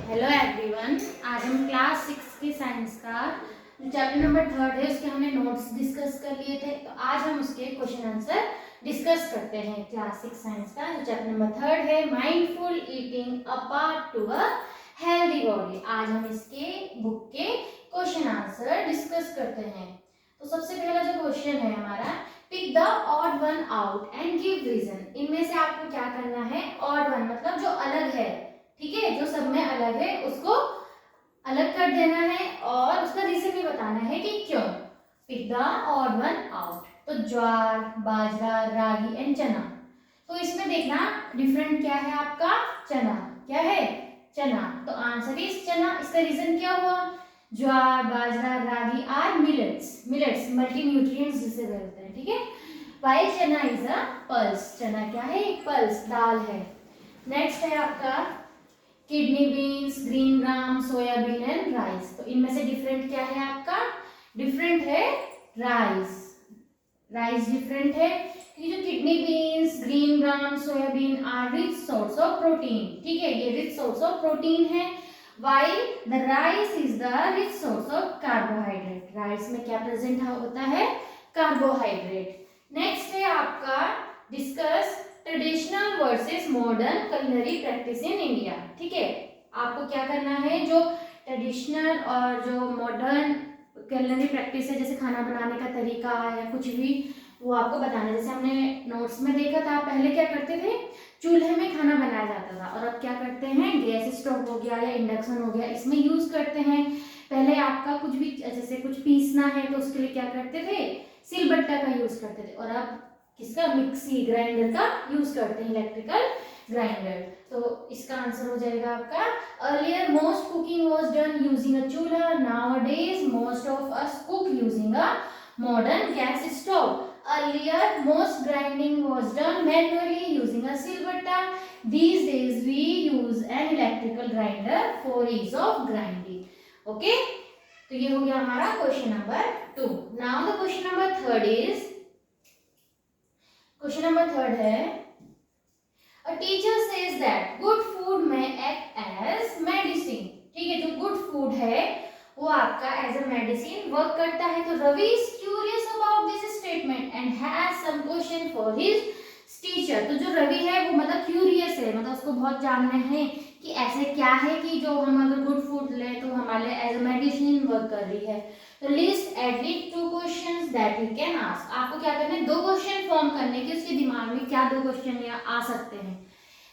Hello everyone, आज हम class 6 की साइंस का चैप्टर नंबर 3 है उसके हमने नोट्स डिस्कस कर लिए थे। तो आज हम उसके क्वेश्चन आंसर डिस्कस करते हैं। क्लास 6 साइंस का जो चैप्टर नंबर 3 है mindful eating a part to a healthy body. आज हम इसके बुक के क्वेश्चन आंसर डिस्कस करते हैं। तो सबसे पहला जो क्वेश्चन है हमारा, pick the odd one out and give reason. इनमें से आपको क्या करना है, ऑड वन मतलब जो अलग है, ठीक है, जो सब में अलग है उसको अलग कर देना है और उसका रीजन भी बताना है कि क्यों। Pick the odd one out, तो ज्वार, बाजरा, रागी एंड चना। तो इसमें देखना डिफरेंट क्या है आपका, चना। क्या है, चना। तो आंसर इज चना। इसका रीजन क्या हुआ, jowar, bajra, ragi are millets. Millets multi nutrients जिसे बोलते हैं, ठीक है। वाइल चना इज अ पल्स। चना क्या है, एक पल्स, दाल है। नेक्स्ट है आपका kidney beans, green gram, soybean and rice. तो इनमें से डिफरेंट क्या है आपका, डिफरेंट है राइस। राइस डिफरेंट है क्योंकि जो kidney beans, green gram, soybean are rich source of protein, ठीक है, ये रिच सोर्स ऑफ प्रोटीन है। While the rice is the rich source of carbohydrate. Rice में क्या प्रेजेंट होता है, कार्बोहाइड्रेट। नेक्स्ट है आपका discuss traditional versus modern culinary practice in India. ठीक है, आपको क्या करना है, जो ट्रेडिशनल और जो मॉडर्न कुलिनरी प्रैक्टिस है, जैसे खाना बनाने का तरीका या कुछ भी, वो आपको बताना है। जैसे हमने नोट्स में देखा था, पहले क्या करते थे, चूल्हे में खाना बनाया जाता था और अब क्या करते हैं, गैस स्टोव हो गया या इंडक्शन हो गया, इसमें यूज करते हैं। पहले आपका कुछ भी जैसे कुछ पीसना है तो उसके लिए क्या करते थे, सिलबट्टा का यूज करते थे, और अब किसका, मिक्सी ग्राइंडर का यूज करते हैं, इलेक्ट्रिकल ग्राइंडर। तो इसका आंसर हो जाएगा आपका, earlier most cooking was done using a chulha, nowadays most of us cook using a modern gas stove. Earlier, most grinding was done manually using a silbatta. These days, we use an electrical grinder for ease of grinding. Okay? तो ये हो गया हमारा question number 2. Now the question number 3 is, question number 3 है, A teacher says that good food may act as medicine. ठीक है, जो good food है वो आपका एज अ मेडिसिन वर्क करता है। तो Ravi is curious about this statement and has some question for his teacher. तो जो रवि है वो मतलब क्यूरियस है, मतलब उसको बहुत जानना है कि ऐसे क्या है कि जो हम अगर गुड फूड लें तो हमारे एज अ मेडिसिन वर्क कर रही है। तो list edit 2 questions that he can ask. आपको क्या करना है, 2 क्वेश्चन फॉर्म करने के, उसके दिमाग में क्या 2 क्वेश्चन आ सकते हैं।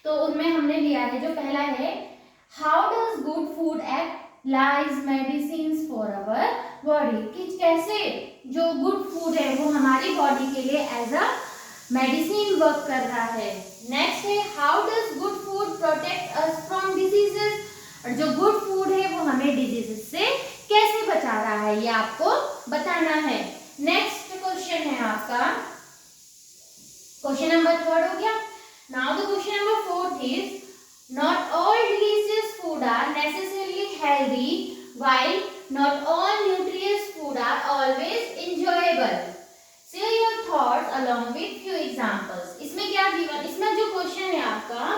तो उनमें हमने लिया है, जो पहला है, how does good food act lies medicine for our body, कि कैसे जो गुड फूड है वो हमारी बॉडी के लिए एज अ मेडिसिन वर्क कर रहा है। नेक्स्ट है, how does good food protect us from diseases, और जो गुड फूड है वो हमें डिजीजेस से कैसे बचा रहा है, ये आपको बताना है। नेक्स्ट क्वेश्चन है आपका, क्वेश्चन नंबर 3 हो गया। Now the question number 4 is, not all delicious food are necessarily healthy, while not all nutritious food are always enjoyable. Share your thoughts along with few examples. इसमें क्या given, इसमें जो question है आपका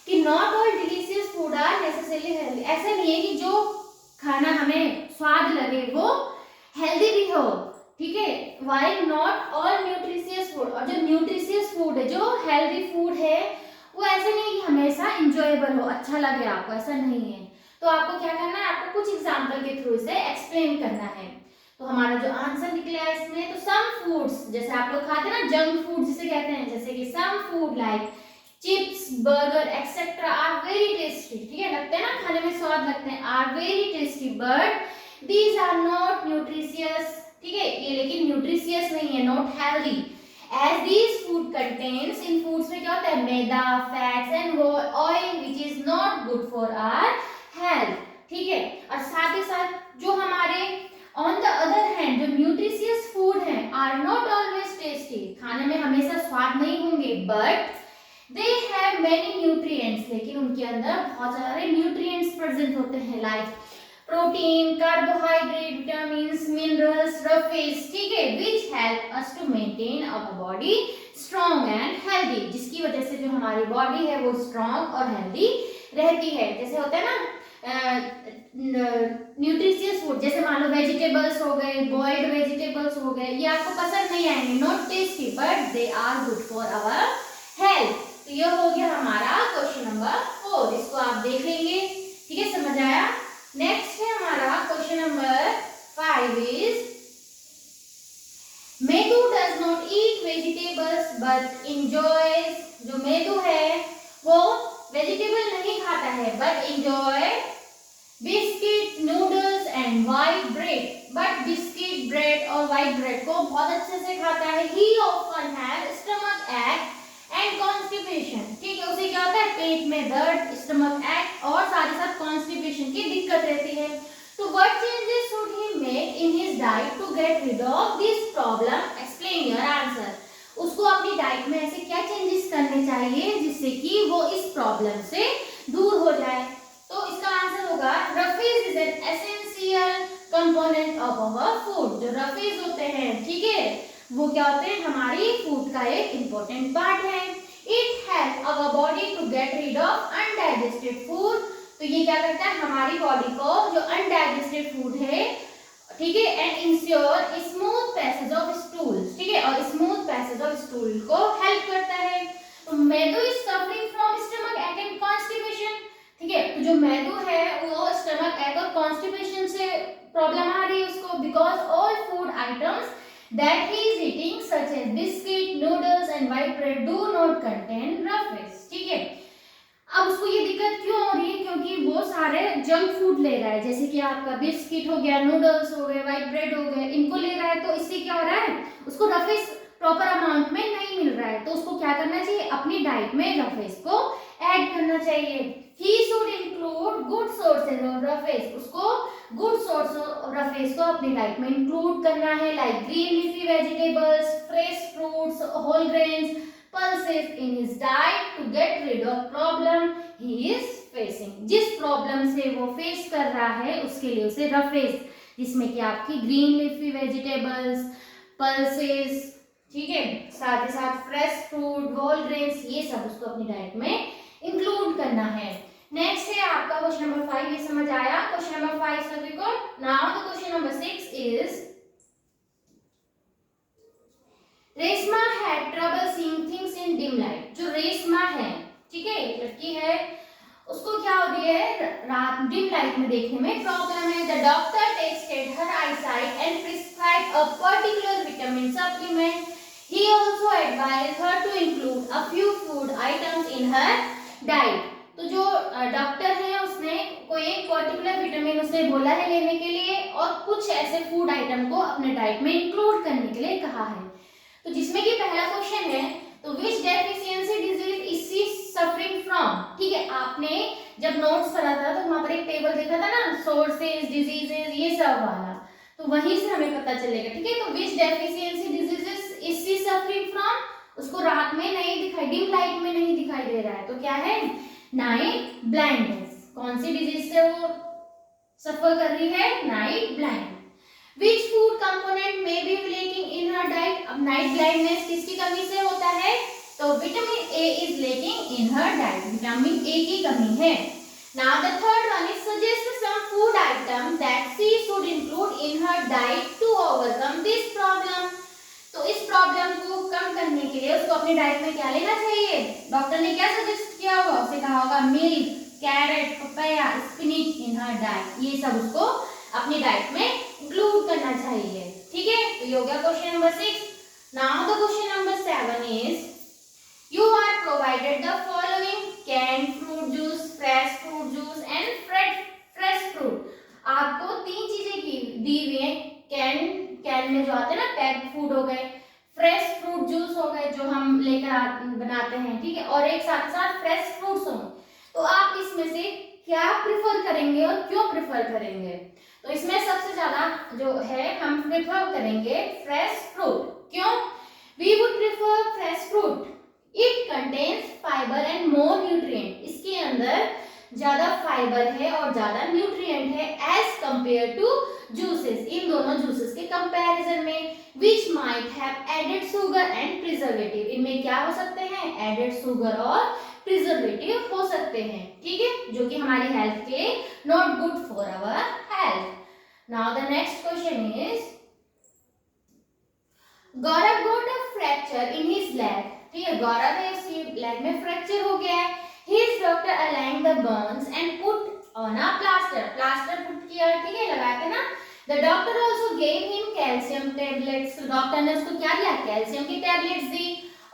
कि not all delicious food are necessarily healthy, ऐसा नहीं है कि जो खाना हमें स्वाद लगे वो हेल्दी भी हो, ठीक है। While not all nutritious food, और जो न्यूट्रिशियस फूड है, जो हेल्दी फूड है, वो ऐसे नहीं कि हमेशा इंजॉयबल हो, अच्छा लगे आपको, ऐसा नहीं है। तो आपको क्या करना है, आपको कुछ एग्जांपल के थ्रू इसे एक्सप्लेन करना है। तो हमारा जो आंसर निकला है इसमें, तो सम फूड्स, जैसे आप लोग खाते हैं ना जंक फूड जिसे कहते हैं, जैसे कि some food like chips, burger etcetera are very tasty, ठीक है, लगते हैं ना, खाने में स्वाद लगते हैं, are very tasty, but these are not nutritious, ठीक है, ये लेकिन न्यूट्रिशियस नहीं है, not healthy, as these food contains, in foods में क्या होता है, maida, fats and oil which is not good for our health, ठीक है। और साथ ही साथ जो हमारे ऑन द अदर हैंड जो न्यूट्रिशियस फूड है आर नॉट ऑलवेज टेस्टी, खाने में हमेशा स्वाद नहीं होंगे, but they have many nutrients, लेकिन उनके अंदर बहुत सारे न्यूट्रिएंट्स प्रेजेंट होते हैं, like protein, carbohydrate, vitamins, minerals, roughage, ठीक है, which help us to maintain our body strong and healthy, जिसकी वजह से जो हमारी बॉडी है वो स्ट्रॉन्ग और हेल्दी रहती है। जैसे होता है ना, न्यूट्रिशियस फूड, जैसे मान लो वेजिटेबल्स हो गए, बॉइल्ड वेजिटेबल्स हो गए, ये आपको पसंद नहीं आएंगे, not tasty but they are good for our health. तो ये हो गया हमारा क्वेश्चन नंबर 4, इसको आप देख लेंगे, ठीक है, समझ आया। नेक्स्ट है हमारा question number 5 is medu does not eat vegetables but enjoys. जो मेदू है वो वेजिटेबल नहीं खाता है but enjoy biscuit, noodles and white bread. But biscuit, bread और व्हाइट ब्रेड को बहुत अच्छे से खाता है। ही ऑफन हैव स्टमक एक्ट एंड कॉन्स्टिपेशन, ठीक है, उसे क्या होता है, पेट में दर्द, स्टमक एक्ट और साथ ही साथ कॉन्स्टिपेशन की दिक्कत रहती है। तो what changes should he make in his diet to get rid of this problem, explain your answer. उसको अपनी डाइट में ऐसे क्या चेंजेस करने चाहिए जिससे कि वो इस प्रॉब्लम से दूर हो जाए। तो इसका आंसर होगा roughage is an essential component of our food. जो रफीज होते हैं, ठीक है, वो क्या होते हैं, हमारी फूड का एक इंपॉर्टेंट पार्ट है। It help our body to get rid of undigested food. तो ये क्या करता है, हमारी बॉडी को जो अनडाइजेस्टेड फूड है, ठीक है, and ensure smooth passage of stool, ठीक है, और स्मूथ पैसेज ऑफ स्टूल को हेल्प करता है। तो Maidu is suffering from stomach एक्ट एंड कॉन्स्टिपेशन, ठीक है, तो जो मैदू है वो स्टमक एक्ट और कॉन्स्टिपेशन से प्रॉब्लम आ रही है उसको, because all food items that he is eating such as biscuit, noodles and white bread do not contain roughness, ठीक है। अब उसको ये दिक्कत क्यों हो रही है, क्योंकि वो सारे जंक फूड ले रहा है, जैसे कि आपका बिस्किट हो गया, नूडल्स हो गए, व्हाइट ब्रेड हो गए, इनको ले रहा है। तो इससे क्या हो रहा है, उसको रफेज प्रॉपर अमाउंट में नहीं मिल रहा है। तो उसको क्या करना चाहिए, अपनी डाइट में रफेज को ऐड करना चाहिए। He should include good sources of roughage, उसको गुड सोर्स ऑफ रफेज को अपनी डाइट में इंक्लूड करना है, like green leafy vegetables, fresh fruits, whole grains, pulses in his diet to get rid of problem he is facing। जिस problem से वो face कर रहा है उसके लिए उसे रफेज, जिसमें कि आपकी ग्रीन लीफी वेजिटेबल्स, पल्सेस, ठीक है, साथ ही साथ फ्रेश फ्रूट, होल ग्रेन्स, ये सब उसको अपनी डाइट में इंक्लूड करना है। नेक्स्ट है आपका क्वेश्चन नंबर 5, ये समझ आया। क्वेश्चन नंबर 5 सभी को। Now the question number 6 is Reshma had trouble seeing things in dim light. जो रेशमा है, ठीक है, लड़की है, उसको क्या हो रही है, रात डिम लाइट में देखने में प्रॉब्लम है। The doctor tested her eyesight and prescribed a particular vitamin supplement. He also advised her to include a few food items in her diet. तो जो डॉक्टर है उसने कोई एक पर्टिकुलर विटामिन उसे बोला है लेने के लिए और कुछ ऐसे फूड आइटम को अपने डाइट में इंक्लूड करने के लिए कहा है। तो जिसमें कि पहला क्वेश्चन है, तो which deficiency disease is she suffering from, ठीक है, आपने जब नोट्स पढ़ा था तो वहां पर एक टेबल देखा था ना, सोर्सेज, डिजीजेस, ये सब वाला, तो वहीं से हमें पता चलेगा, ठीक है। तो which deficiency diseases is she suffering from, उसको रात में नहीं दिखाई, डिम लाइट में नहीं दिखाई दे रहा है, तो क्या है, नाइट ब्लाइंडनेस। कौन सी डिजीज से वो सफर कर रही है, night blind. Which food component may be lacking in her diet? अब नाइट ब्लाइंडनेस किसकी कमी से होता है, तो vitamin A is lacking in her diet, vitamin A की कमी है। Now the third one is suggest some food item that she should include in her diet to overcome this problem। तो इस प्रॉब्लम को कम करने के लिए उसको अपनी डाइट में क्या लेना चाहिए, डॉक्टर ने क्या सजेस्ट किया होगा, उसे कहा होगा मिल्क, कैरेट, पपाया, स्पिनच इन हर डाइट, ये सब उसको अपनी डाइट में इंक्लूड करना चाहिए, ठीक है। तो ये हो गया question number 6। Now the question number 7 is you are provided the following can fruit juice, fresh fruit juice and fresh fruit. आपको 3 चीजें दी हुई है, कैन में जो आते हैं ना पैक्ड फूड हो गए, फ्रेश फ्रूट जूस हो गए जो हम लेकर बनाते हैं, ठीक है, और एक साथ साथ फ्रेश फ्रूट्स हो। तो आप इसमें से क्या प्रिफर करेंगे और क्यों प्रिफर करेंगे, तो इसमें सबसे ज्यादा जो है हम प्रेफर करेंगे फ्रेश फ्रूट। क्यों, we would prefer fresh fruit, it contains fibre and more nutrient, इसके अंदर ज्यादा फाइबर है और ज्यादा न्यूट्रिएंट है एज कंपेयर टू जूसेस, इन दोनों जूसेस के कंपैरिजन में, which might have added sugar and preservative, इनमें क्या हो सकते हैं, एडेड शुगर और प्रिजर्वेटिव हो सकते हैं, ठीक है, जो कि हमारी हेल्थ के लिए not good for our health. Now the next question is Gaurav got a fracture in his leg, ठीक है, गौरव है उसकी लेग में फ्रैक्चर हो गया है। His doctor aligning the bones and put on a plaster, plaster put किया, ठीक है, लगाते ना। The doctor also gave him calcium tablets, doctor ने उसको क्या दिया, कैल्शियम की टैबलेट्स दी।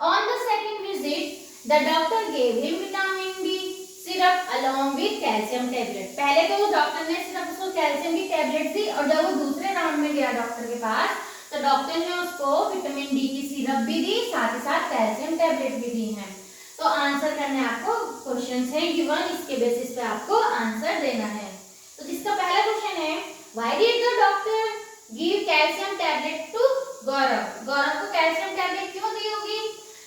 On the second visit the doctor gave him vitamin B syrup along with calcium tablet, पहले तो डॉक्टर ने सिर्फ उसको कैल्शियम की टैबलेट दी और जब वो दूसरे राउंड में गया डॉक्टर के पास तो डॉक्टर ने उसको विटामिन डी की सिरप भी दी, साथ ही साथ कैल्शियम टैबलेट भी दी है। तो आंसर करने आपको क्वेश्चंस है गिवन, इसके बेसिस पे आपको आंसर देना है। तो जिसका पहला क्वेश्चन है why did the doctor give calcium tablet to Gaurav, Gaurav को कैल्शियम टैबलेट क्यों दी होगी।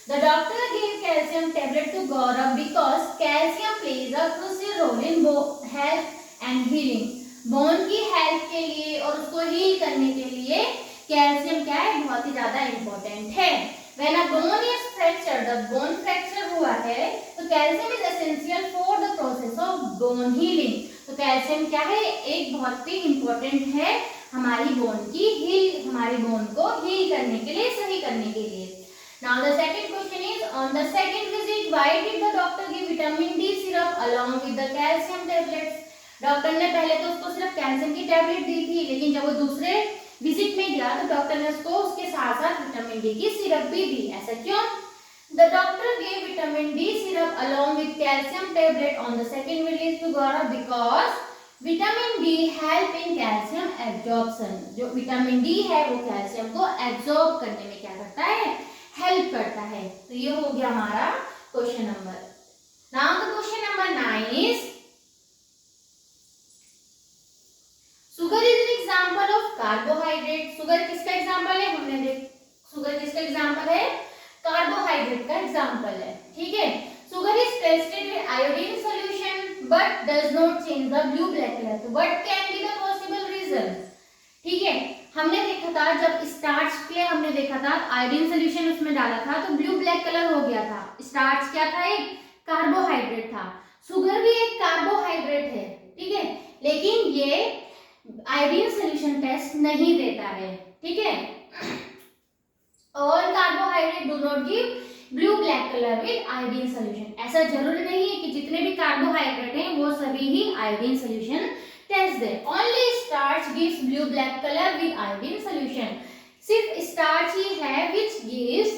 The doctor give calcium tablet to Gaurav because calcium plays a crucial role in health and healing, bone की हेल्थ के लिए और उसको हील करने के लिए कैल्शियम क्या है, बहुत ही ज्यादा इंपॉर्टेंट है। When a bone is fractured, the bone fracture हुआ है तो calcium is essential for the process of bone healing, तो कैल्शियम क्या है, एक बहुत ही इंपॉर्टेंट है हमारी बोन की हील, हमारी बोन को हील करने के लिए, सही करने के लिए। Now the second question is on the second visit why did the doctor give vitamin D syrup along with the calcium tablets, doctor ने पहले तो उसको सिर्फ कैल्शियम की टैबलेट दी थी, लेकिन जब वो दूसरे विजिट में गया तो डॉक्टर ने उसको उसके साथ साथ विटामिन डी की सिरप भी दी, ऐसा क्यों। The doctor gave vitamin D syrup along with calcium tablet on the second visit to Gaurav because vitamin D help in calcium absorption, जो विटामिन डी है वो कैल्शियम को एब्जॉर्ब करने में क्या करता है, हेल्प करता है। तो ये हो गया हमारा question number. Now the question number 9 is sugar is an example of carbohydrate, sugar किसका एग्जांपल है, हमने देख सुगर किसका एग्जांपल है, कार्बोहाइड्रेट का एग्जांपल है, ठीक है। Sugar is tested with iodine solution but does not change the blue black colour, तो what can be the possible reason, ठीक है। हमने देखा था जब स्टार्च के हमने देखा था आयोडीन सॉल्यूशन उसमें डाला था तो ब्लू ब्लैक कलर हो गया था, स्टार्च क्या था, एक कार्बोहाइड्रेट था, सुगर भी एक कार्बोहाइड्रेट है, ठीक है, लेकिन ये आयोडीन सॉल्यूशन टेस्ट नहीं देता है, ठीक है। All carbohydrate do not give blue black colour with iodine solution, ऐसा जरूरी नहीं है कि जितने भी कार्बोहाइड्रेट हैं वो सभी ही आयोडीन सॉल्यूशन टेस्ट दे। Only starch gives blue black colour with iodine solution, सिर्फ स्टार्च ही है which gives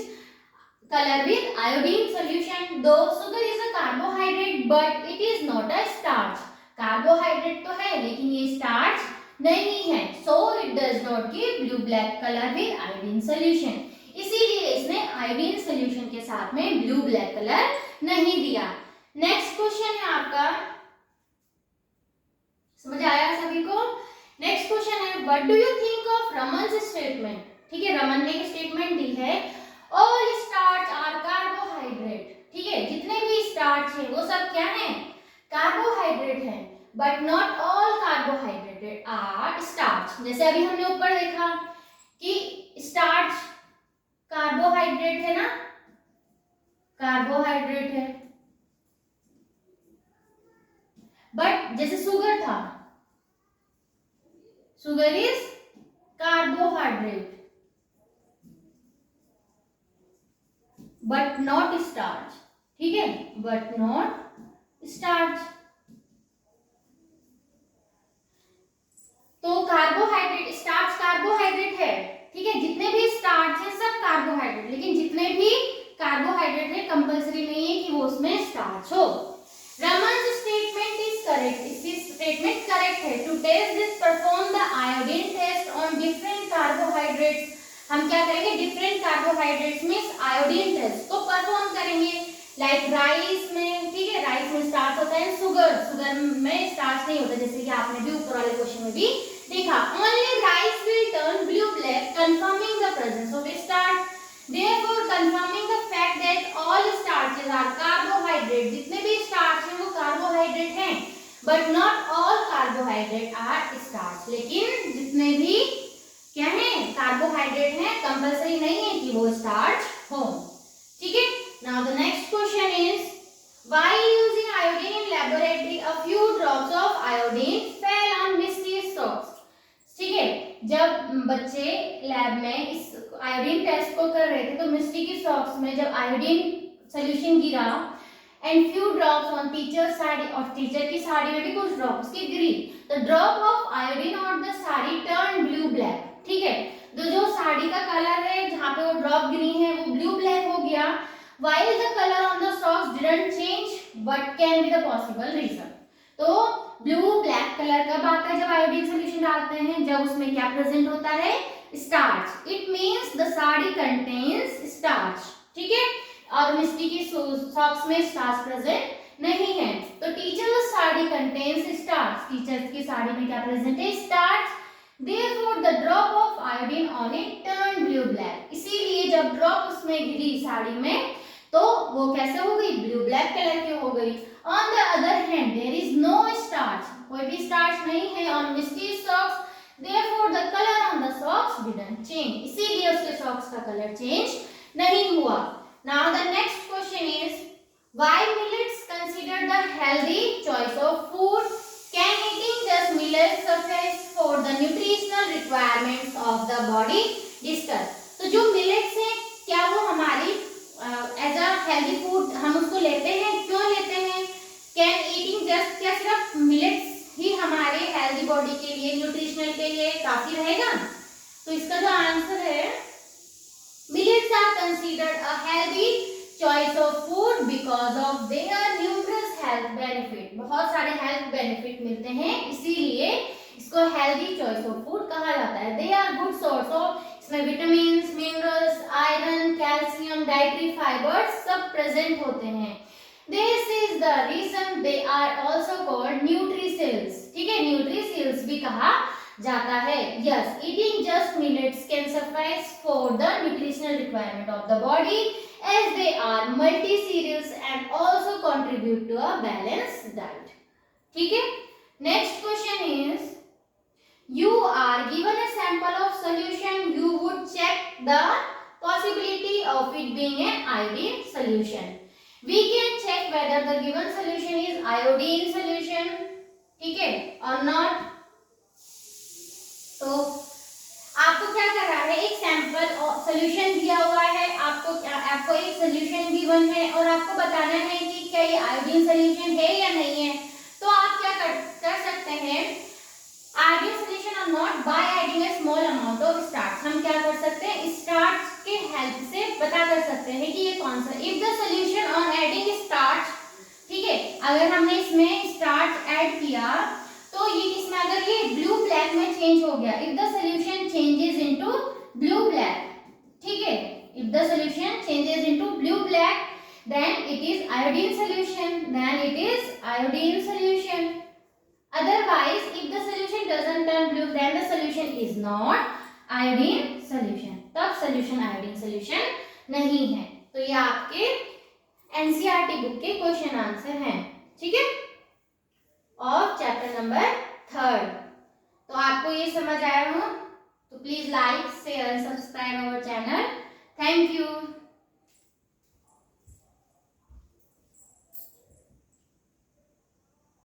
colour with iodine solution. दो sugar is a carbohydrate but it is not a starch, carbohydrate तो है लेकिन ये स्टार्च नहीं है, so it does not give blue black colour with iodine solution, इसीलिए इसने आयोडीन सॉल्यूशन के साथ में ब्लू ब्लैक कलर नहीं दिया। नेक्स्ट क्वेश्चन है आपका, समझ आया सभी को। नेक्स्ट क्वेश्चन है what do you think of Raman's statement, ठीक है, रमन ने एक स्टेटमेंट दी है ऑल स्टार्च आर कार्बोहाइड्रेट, ठीक है, जितने भी स्टार्च है वो सब क्या है, कार्बोहाइड्रेट है, but not all carbohydrate are starch, जैसे अभी हमने ऊपर देखा कि स्टार्च कार्बोहाइड्रेट है ना, कार्बोहाइड्रेट है, बट जैसे शुगर था, sugar is carbohydrate but not starch, ठीक है, बट नॉट स्टार्च। तो कार्बोहाइड्रेट, स्टार्च कार्बोहाइड्रेट है, ठीक है, जितने भी स्टार्च है सब कार्बोहाइड्रेट, लेकिन जितने भी कार्बोहाइड्रेट है कंपलसरी नहीं है कि वो उसमें स्टार्च हो। रमन्स स्टेटमेंट इज करेक्ट, इसकी स्टेटमेंट करेक्ट है। To test this perform the iodine test on different carbohydrates, हम क्या करेंगे, डिफरेंट कार्बोहाइड्रेट्स में आयोडीन टेस्ट को परफॉर्म करेंगे, लाइक राइस में, ठीक है, राइस में स्टार्च होता है, शुगर में स्टार्च नहीं होता, जैसे कि आपने भी ऊपर वाले क्वेश्चन में भी देखा। Only rice will turn blue black confirming the presence of starch, therefore confirming the fact that all starches are carbohydrate, जितने भी स्टार्च हैं वो कार्बोहाइड्रेट हैं, but not all carbohydrate are starch, लेकिन जितने भी क्या है कार्बोहाइड्रेट हैं कंपलसरी नहीं है कि वो स्टार्च हो, ठीक है। Now the next question is While using iodine in laboratory, a few drops of iodine fell on Misty's socks. ठीक है, जब बच्चे लैब में इस आयोडीन टेस्ट को कर रहे थे तो मिस्टी की सॉक्स में जब आयोडीन सोल्यूशन गिरा and few drops on teacher sari, और टीचर की साड़ी में भी कुछ ड्रॉप्स की गिरी, the drop of iodine on the sari turn blue black. ठीक है, तो जो साड़ी का कलर है जहाँ पे वो ड्रॉप गिरी है वो ब्लू ब्लैक हो गया। While the color on the socks didn't change, what can be the possible reason? तो ब्लू ब्लैक कलर कब आता है जब आयोडीन सोल्यूशन डालते हैं, जब उसमें क्या प्रेजेंट होता है, starch. It means the sari contains starch. ठीक है, और मिस्टी की सॉक्स में स्टार्च प्रेजेंट नहीं है, तो teacher sari contains starch, teachers की साड़ी में क्या प्रेजेंट है, starch. Therefore the drop of iodine on it turned blue black। इसीलिए जब ड्रॉप उसमें गिरी साड़ी में तो वो कैसे हो गई, ब्लू ब्लैक कलर की हो गई। On the other hand there is no starch, कोई भी स्टार्च नहीं है on Misty socks, therefore the colour on the socks didn't change, इसीलिए उसके सॉक्स का कलर चेंज नहीं हुआ। Now the next question is why millets considered the healthy choice of food, can eating just millets suffice for the nutritional requirements of the body, discuss. तो जो millets है क्या वो हमारी एज अ हेल्दी फूड हम उसको लेते हैं, क्यों लेते हैं, कैन ईटिंग जस्ट, क्या सिर्फ मिलेट्स ही हमारे हेल्दी बॉडी के लिए, न्यूट्रिशनल के लिए काफी रहेगा, तो इसका जो आंसर है millets are considered a healthy choice of food because of their numerous health benefit, बहुत सारे हेल्थ बेनिफिट मिलते हैं इसीलिए इसको हेल्दी चॉइस ऑफ फूड कहा जाता है। They are good source of, इसमें vitamin, minerals, iron, calcium, dietary fibres सब प्रेजेंट होते हैं। This is the reason they are also called nutricereals. ठीक है, न्यूट्रिशियल्स भी कहा जाता है। Yes, eating just millets can suffice for the nutritional requirement of the body as they are multi cereals and also contribute to a balanced diet। ठीक है, next question is you are given a sample of solution, you would check the possibility of it being an iodine solution। we can check whether the given solution is iodine solution, ठीक है, or not। तो आपको क्या कर रहा है, एक sample solution दिया हुआ है, आपको एक सोल्यूशन गिवन है और आपको बताना है कि क्या ये आयोडीन सोल्यूशन है या नहीं है। तो आप क्या कर सकते हैं, आयोडीन सोल्यूशन और not, by adding A small amount of starch. हम क्या कर सकते हैं, स्टार्च के हेल्प से पता कर सकते हैं कि ये कौन सा, if the solution on adding starch, ठीक है, अगर हमने इसमें स्टार्च ऐड किया तो ये इसमें अगर ये ब्लू ब्लैक में चेंज हो गया, if the solution changes into blue black, ठीक है, if the solution changes into blue black then it is iodine solution, then it is iodine solution। otherwise if the solution doesn't turn blue then the solution is not iodine solution, तब solution iodine solution नहीं है। तो ये आपके NCERT book के question answer हैं, ठीक है, और चैप्टर नंबर 3। तो आपको ये समझ आया हो तो please like, share, subscribe our channel. Thank you.